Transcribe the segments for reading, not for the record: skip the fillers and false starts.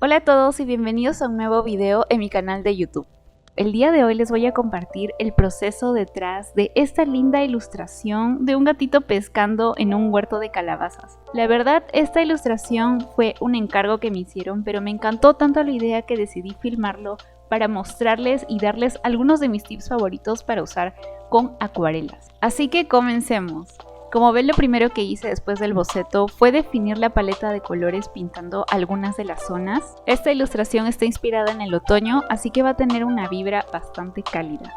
Hola a todos y bienvenidos a un nuevo video en mi canal de YouTube. El día de hoy les voy a compartir el proceso detrás de esta linda ilustración de un gatito pescando en un huerto de calabazas. La verdad, esta ilustración fue un encargo que me hicieron, pero me encantó tanto la idea que decidí filmarlo para mostrarles y darles algunos de mis tips favoritos para usar con acuarelas. Así que comencemos. Como ven, lo primero que hice después del boceto fue definir la paleta de colores pintando algunas de las zonas. Esta ilustración está inspirada en el otoño, así que va a tener una vibra bastante cálida.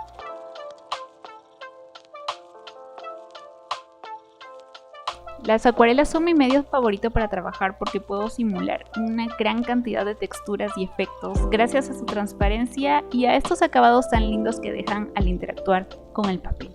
Las acuarelas son mi medio favorito para trabajar porque puedo simular una gran cantidad de texturas y efectos gracias a su transparencia y a estos acabados tan lindos que dejan al interactuar con el papel.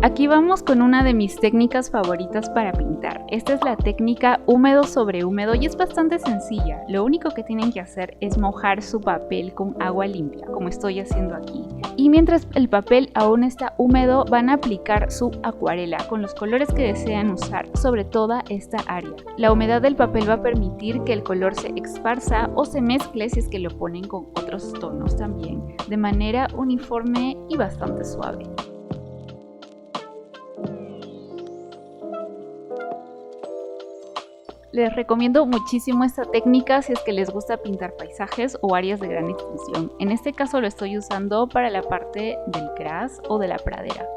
Aquí vamos con una de mis técnicas favoritas para pintar. Esta es la técnica húmedo sobre húmedo y es bastante sencilla. Lo único que tienen que hacer es mojar su papel con agua limpia, como estoy haciendo aquí. Y mientras el papel aún está húmedo, van a aplicar su acuarela con los colores que desean usar sobre toda esta área. La humedad del papel va a permitir que el color se esparza o se mezcle si es que lo ponen con otros tonos también, de manera uniforme y bastante suave. Les recomiendo muchísimo esta técnica si es que les gusta pintar paisajes o áreas de gran extensión. En este caso lo estoy usando para la parte del gras o de la pradera.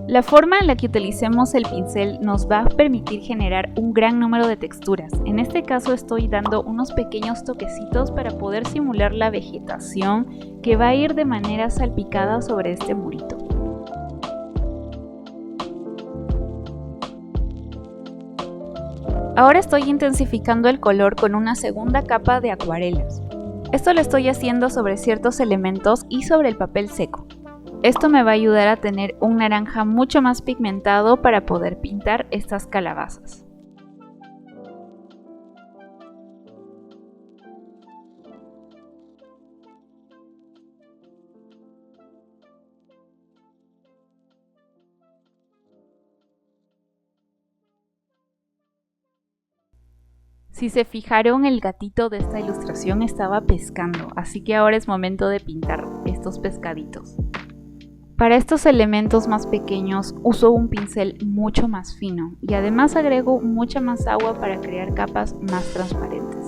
La forma en la que utilicemos el pincel nos va a permitir generar un gran número de texturas. En este caso estoy dando unos pequeños toquecitos para poder simular la vegetación que va a ir de manera salpicada sobre este murito. Ahora estoy intensificando el color con una segunda capa de acuarelas. Esto lo estoy haciendo sobre ciertos elementos y sobre el papel seco. Esto me va a ayudar a tener un naranja mucho más pigmentado para poder pintar estas calabazas. Si se fijaron, el gatito de esta ilustración estaba pescando, así que ahora es momento de pintar estos pescaditos. Para estos elementos más pequeños uso un pincel mucho más fino y además agrego mucha más agua para crear capas más transparentes.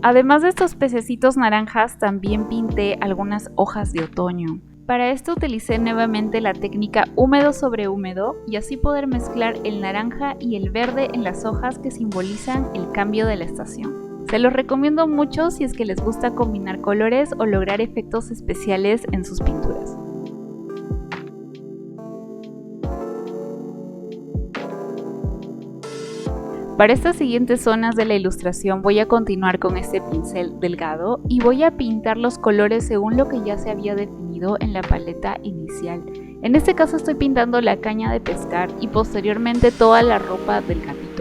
Además de estos pececitos naranjas, también pinté algunas hojas de otoño. Para esto utilicé nuevamente la técnica húmedo sobre húmedo y así poder mezclar el naranja y el verde en las hojas que simbolizan el cambio de la estación. Se los recomiendo mucho si es que les gusta combinar colores o lograr efectos especiales en sus pinturas. Para estas siguientes zonas de la ilustración voy a continuar con este pincel delgado y voy a pintar los colores según lo que ya se había definido en la paleta inicial. En este caso estoy pintando la caña de pescar y posteriormente toda la ropa del gatito.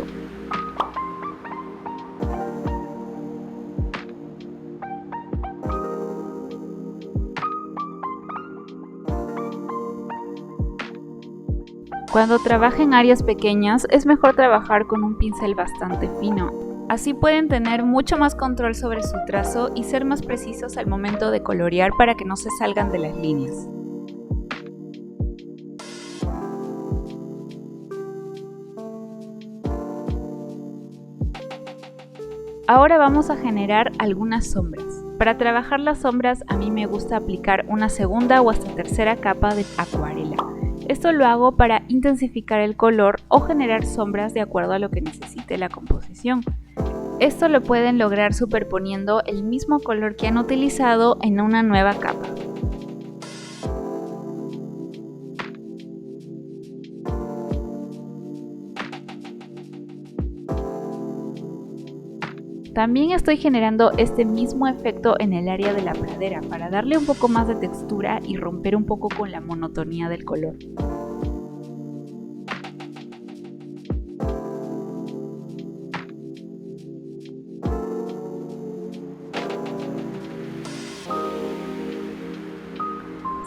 Cuando trabajen en áreas pequeñas es mejor trabajar con un pincel bastante fino. Así pueden tener mucho más control sobre su trazo y ser más precisos al momento de colorear para que no se salgan de las líneas. Ahora vamos a generar algunas sombras. Para trabajar las sombras a mí me gusta aplicar una segunda o hasta tercera capa de acuarela. Esto lo hago para intensificar el color o generar sombras de acuerdo a lo que necesite la composición. Esto lo pueden lograr superponiendo el mismo color que han utilizado en una nueva capa. También estoy generando este mismo efecto en el área de la pradera para darle un poco más de textura y romper un poco con la monotonía del color.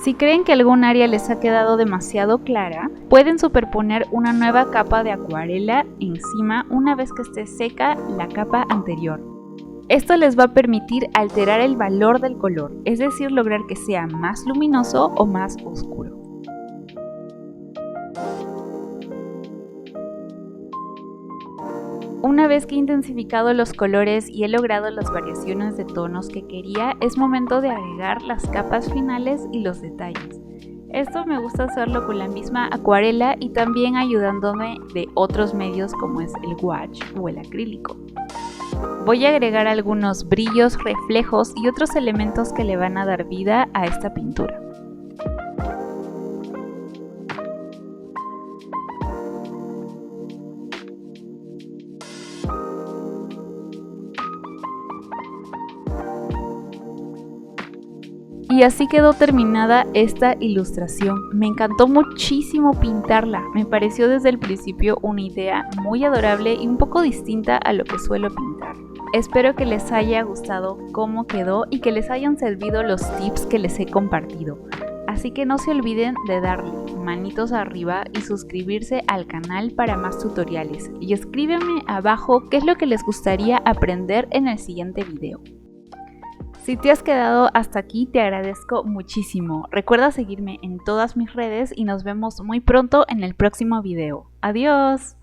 Si creen que algún área les ha quedado demasiado clara, pueden superponer una nueva capa de acuarela encima una vez que esté seca la capa anterior. Esto les va a permitir alterar el valor del color, es decir, lograr que sea más luminoso o más oscuro. Una vez que he intensificado los colores y he logrado las variaciones de tonos que quería, es momento de agregar las capas finales y los detalles. Esto me gusta hacerlo con la misma acuarela y también ayudándome de otros medios como es el gouache o el acrílico. Voy a agregar algunos brillos, reflejos y otros elementos que le van a dar vida a esta pintura. Y así quedó terminada esta ilustración. Me encantó muchísimo pintarla, me pareció desde el principio una idea muy adorable y un poco distinta a lo que suelo pintar. Espero que les haya gustado cómo quedó y que les hayan servido los tips que les he compartido. Así que no se olviden de darle manitos arriba y suscribirse al canal para más tutoriales. Y escríbanme abajo qué es lo que les gustaría aprender en el siguiente video. Si te has quedado hasta aquí, te agradezco muchísimo. Recuerda seguirme en todas mis redes y nos vemos muy pronto en el próximo video. ¡Adiós!